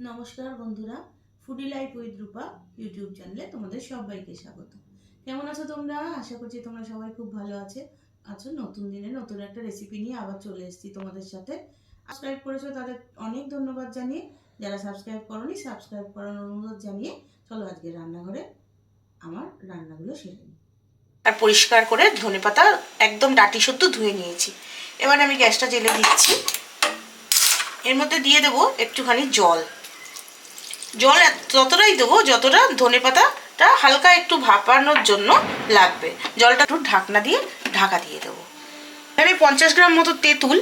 নমস্কার বন্ধুরা, foodie life with Rupa YouTube চ্যানেলে তোমাদের সবাইকে স্বাগত। কেমন আছো তোমরা? আশা করছি তোমরা সবাই খুব ভালো আছো। নতুন দিনে নতুন একটা রেসিপি নিয়ে আবার চলে এসেছি তোমাদের সাথে। সাবস্ক্রাইব করেছো তাদের অনেক ধন্যবাদ জানিয়ে, যারা সাবস্ক্রাইব করোনি সাবস্ক্রাইব করার অনুরোধ জানিয়ে চলো আজকে রান্নাঘরে আমার রান্নাগুলো সেরে নিই। আর পরিষ্কার করে ধনেপাতা একদম ডাঁটি শুদ্ধ ধুয়ে নিয়েছি। এবার আমি গ্যাসটা জ্বেলে দিচ্ছি। এর মধ্যে দিয়ে দেবো একটুখানি জল ততটাই দেবো যতটা ধনেপাতাটা হালকা একটু ভাপানোর জন্য লাগবে। জলটা একটু ঢাকনা দিয়ে ঢাকা দিয়ে দেবো। এখানে 50 গ্রাম মতো তেঁতুল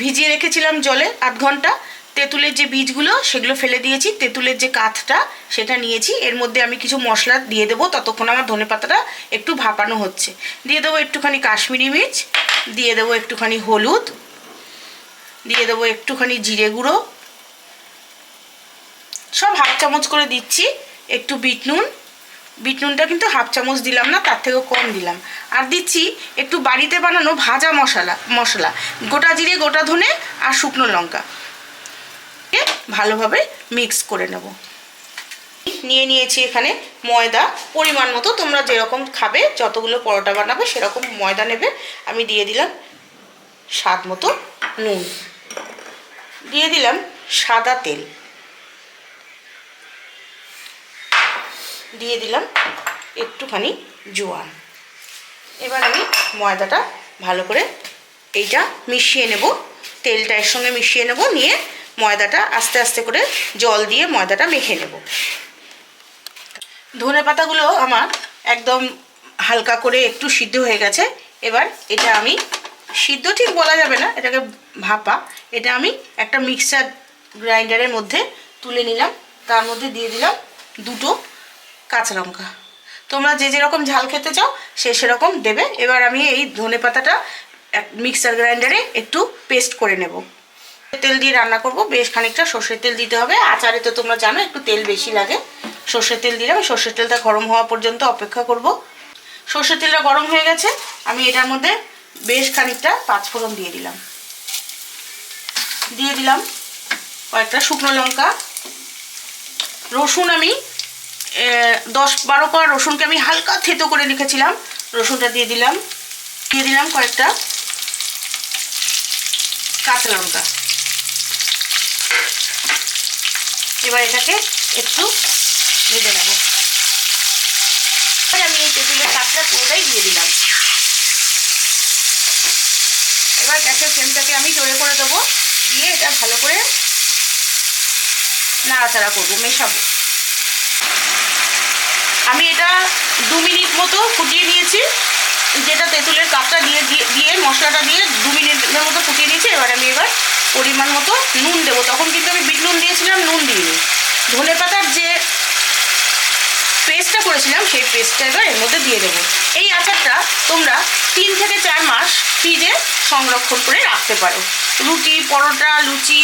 ভিজিয়ে রেখেছিলাম জলে 8 ঘন্টা। তেঁতুলের যে বীজগুলো সেগুলো ফেলে দিয়েছি, তেঁতুলের যে কাঠটা সেটা নিয়েছি। এর মধ্যে আমি কিছু মশলা দিয়ে দেবো, ততক্ষণ আমার ধনেপাতাটা একটু ভাপানো হচ্ছে। দিয়ে দেবো একটুখানি কাশ্মীরি মির্চ, দিয়ে দেবো একটুখানি হলুদ, দিয়ে দেবো একটুখানি জিরে গুঁড়ো, সব হাফ চামচ করে দিচ্ছি। একটু বিট নুনটা কিন্তু হাফ চামচ দিলাম না, তার থেকেও কম দিলাম। আর দিচ্ছি একটু বাড়িতে বানানো ভাজা মশলা গোটা জিরে, গোটা ধনে আর শুকনো লঙ্কা ভালোভাবে মিক্স করে নেব। নিয়ে নিয়েছি এখানে ময়দা পরিমাণ মতো, তোমরা যেরকম খাবে যতগুলো পরোটা বানাবে সেরকম ময়দা নেবে। আমি দিয়ে দিলাম স্বাদ মতো নুন, দিয়ে দিলাম সাদা তেল, দিয়ে দিলাম একটুখানি জোয়ান। এবার আমি ময়দাটা ভালো করে এইটা মিশিয়ে নেব, তেলটা এর সঙ্গে মিশিয়ে নেব। নিয়ে ময়দাটা আস্তে আস্তে করে জল দিয়ে ময়দাটা মেখে নেব। ধনেপাতাগুলো আমার একদম হালকা করে একটু সিদ্ধ হয়ে গেছে। এবার এটা আমি সিদ্ধ ঠিক বলা যাবে না, এটাকে ভাপা, এটা আমি একটা মিক্সার গ্রাইন্ডারের মধ্যে তুলে নিলাম। তার মধ্যে দিয়ে দিলাম দুটো কাঁচা লঙ্কা। তোমরা যে যেরকম ঝাল খেতে চাও সেরকম দেবে। এবার আমি এই ধনেপাতাটা মিক্সার গ্রাইন্ডারে একটু পেস্ট করে নেব। তেল দিয়ে রান্না করব, বেশ খানিকটা সর্ষের তেল দিতে হবে। আচারে তো তোমরা জানো একটু তেল বেশি লাগে। সর্ষের তেল দিলাম, সর্ষের তেলটা গরম হওয়া পর্যন্ত অপেক্ষা করব। সর্ষের তেলটা গরম হয়ে গেছে, আমি এটার মধ্যে বেশ খানিকটা পাঁচফোড়ন দিয়ে দিলাম। দিয়ে দিলাম কয়েকটা শুকনো লঙ্কা, রসুন আমি 10-12 কোয়া রসুনকে আমি হালকা থেতো করে রেখেছিলাম, রসুনটা দিয়ে দিলাম। দিয়ে দিলাম কয়েকটা কাঁচা লঙ্কা। এবার এটাকে একটু ভেজে নেব। আমি এই তেঁতুলের কাঠটা পুরোটাই দিয়ে দিলাম। এবার গ্যাসের ফ্লেমটাকে আমি জোরে করে দেবো, দিয়ে এটা ভালো করে নাড়াচাড়া করবো, মেশাবো। আমি এটা 2 মিনিট মতো ফুটিয়ে নিয়েছি, যেটা তেঁতুলের কাপটা দিয়ে মশলাটা দিয়ে 2 মিনিটের মতো ফুটিয়ে নিয়েছি। আমি পরিমাণ মতো নুন দেবো। তখন কিন্তু আমি বিট নুন দিয়েছিলাম, নুন দিইনি। ধনেপাতার যে পেস্টটা করেছিলাম সেই পেস্টটা এবার এর মধ্যে দিয়ে দেবো। এই আচারটা তোমরা 3 থেকে 4 মাস ফ্রিজে সংরক্ষণ করে রাখতে পারো। রুটি, পরোটা, লুচি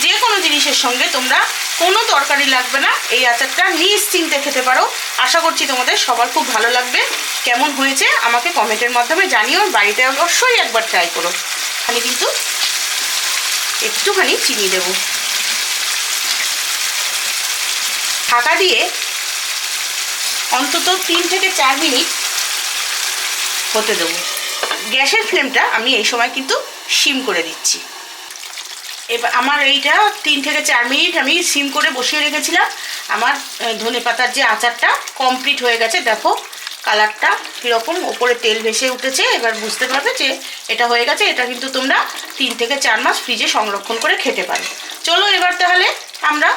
যে কোনো জিনিসের সঙ্গে তোমরা কোনো তরকারি লাগবে না, এই আচারটা নিশ্চিন্তে খেতে পারো। আশা করছি তোমাদের সবার খুব ভালো লাগবে। কেমন হয়েছে আমাকে কমেন্টের মাধ্যমে জানিও। বাড়িতে অবশ্যই একবার ট্রাই করো। আমি কিন্তু একটুখানি চিনি দেব। ঢাকা দিয়ে অন্তত 3 থেকে 4 মিনিট হতে দেবো। গ্যাসের ফ্লেমটা আমি এই সময় কিন্তু সিম করে দিচ্ছি। এবার আমার এইটা 3 থেকে 4 মিনিট আমি সিম করে বসিয়ে রেখেছিলাম। আমার ধনেপাতার যে আচারটা কমপ্লিট হয়ে গেছে। দেখো কালারটা কীরকম, ওপরে তেল ভেসে উঠেছে। এবার বুঝতে পারবে যে এটা হয়ে গেছে। এটা কিন্তু তোমরা 3 থেকে 4 মাস ফ্রিজে সংরক্ষণ করে খেতে পারো। চলো এবার তাহলে আমরা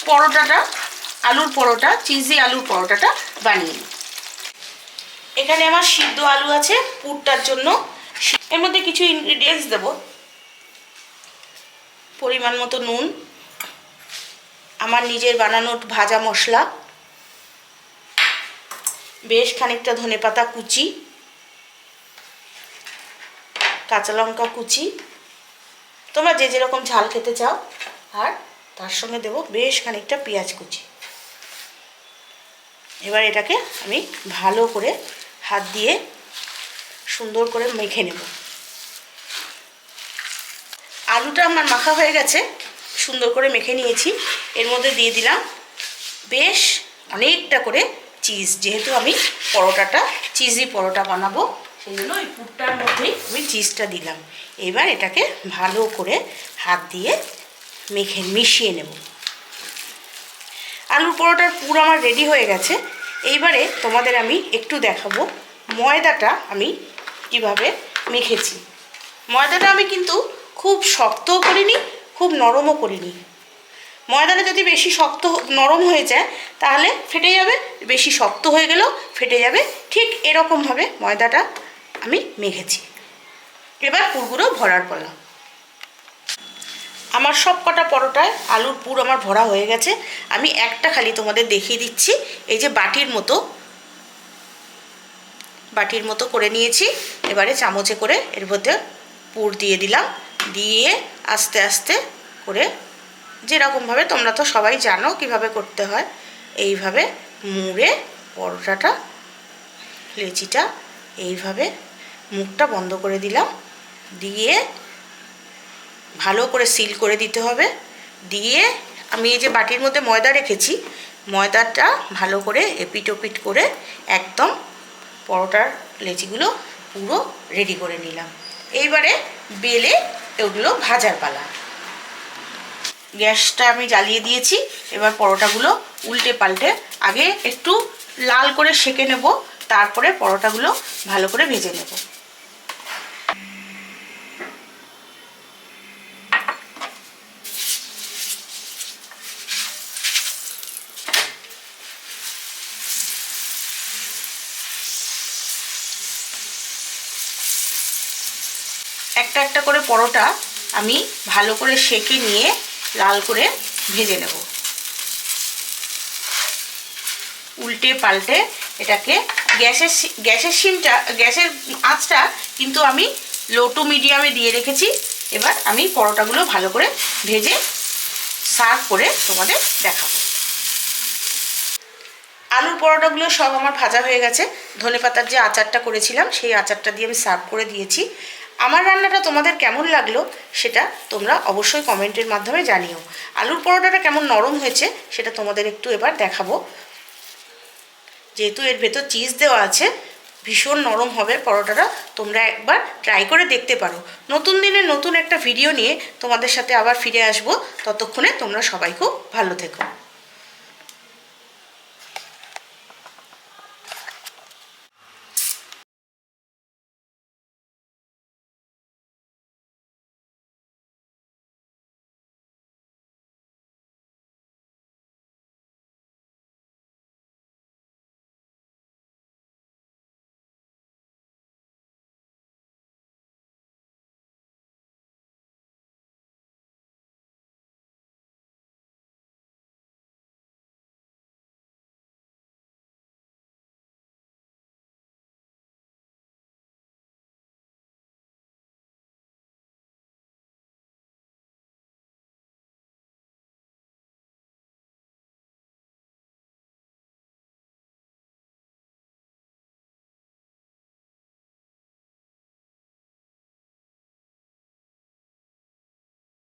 পরোটাটা, আলুর পরোটা, চিজি আলুর পরোটাটা বানিয়ে নিই। এখানে আমার সিদ্ধ আলু আছে পুরটার জন্য। এর মধ্যে কিছু ইনগ্রিডিয়েন্টস দেবো। পরিমাণ মতো নুন, আমার নিজের বানানো ভাজা মশলা, বেশ খানিকটা ধনেপাতা কুচি, কাঁচা লঙ্কা কুচি, তোমরা যে যেরকম ঝাল খেতে চাও। আর তার সঙ্গে দেবো বেশ খানিকটা পেঁয়াজ কুচি। এবার এটাকে আমি ভালো করে হাত দিয়ে সুন্দর করে মেখে নেব। আলুটা আমার মাখা হয়ে গেছে। সুন্দর করে মেখে নিয়েছি। এর মধ্যে দিয়ে দিলাম বেশ অনেকটা করে চিজ, যেহেতু আমি পরোটাটা চিজি পরোটা বানাবো সেই জন্য ওই পুরটার মধ্যেই আমি চিজটা দিলাম। এবার এটাকে ভালো করে হাত দিয়ে মিশিয়ে নেব। আলুর পরোটার পুর আমার রেডি হয়ে গেছে। এইবারে তোমাদের আমি একটু দেখাবো ময়দাটা আমি কিভাবে মেখেছি। ময়দাটা আমি কিন্তু খুব শক্তও করিনি, খুব নরমও করিনি। ময়দাটা যদি বেশি শক্ত নরম হয়ে যায় তাহলে ফেটে যাবে, বেশি শক্ত হয়ে গেলেও ফেটে যাবে। ঠিক এরকমভাবে ময়দাটা আমি মেখেছি। এবার পুরগুলো ভরার পালা। আমার সব কটা পরোটায় আলুর পুর আমার ভরা হয়ে গেছে। আমি একটা খালি তোমাদের দেখিয়ে দিচ্ছি। এই যে বাটির মতো করে নিয়েছি। এবারে চামচে করে এর মধ্যে পুর দিয়ে দিলাম। দিয়ে আস্তে আস্তে করে, যেরকমভাবে তোমরা তো সবাই জানো কিভাবে করতে হয়, এইভাবে মুড়ে পরোটাটা লেচিটা এইভাবে মুখটা বন্ধ করে দিলাম। দিয়ে ভালো করে সিল করে দিতে হবে। দিয়ে আমি এই যে বাটির মধ্যে ময়দা রেখেছি, ময়দাটা ভালো করে এপিট ওপিট করে একদম পরোটার লেচিগুলো পুরো রেডি করে নিলাম। এইবারে বেলে ওগুলো ভাজার পালা। গ্যাসটা আমি জ্বালিয়ে দিয়েছি। এবার পরোটাগুলো উল্টে পাল্টে আগে একটু লাল করে সেঁকে নেব, তারপরে পরোটাগুলো ভালো করে ভেজে নেব। একটা একটা করে পরোটা আমি ভালো করে সেঁকে নিয়ে লাল করে ভেজে নেব। উল্টে পাল্টে এটাকে গ্যাসের আঁচটা কিন্তু আমি লো টু মিডিয়ামে দিয়ে রেখেছি। এবার আমি পরোটাগুলো ভালো করে ভেজে সার্ভ করে তোমাদের দেখাবো। আলুর পরোটাগুলো সব আমার ভাজা হয়ে গেছে। ধনেপাতার যে আচারটা করেছিলাম সেই আচারটা দিয়ে আমি সার্ভ করে দিয়েছি। আমার রান্নাটা তোমাদের কেমন লাগলো সেটা তোমরা অবশ্যই কমেন্টের মাধ্যমে জানিও। আলুর পরোটাটা কেমন নরম হয়েছে সেটা তোমাদের একটু এবার দেখাবো। যেহেতু এর ভেতর চিজ দেওয়া আছে, ভীষণ নরম হবে পরোটাটা। তোমরা একবার ট্রাই করে দেখতে পারো। নতুন দিনে নতুন একটা ভিডিও নিয়ে তোমাদের সাথে আবার ফিরে আসবো। ততক্ষণে তোমরা সবাই খুব ভালো থেকো।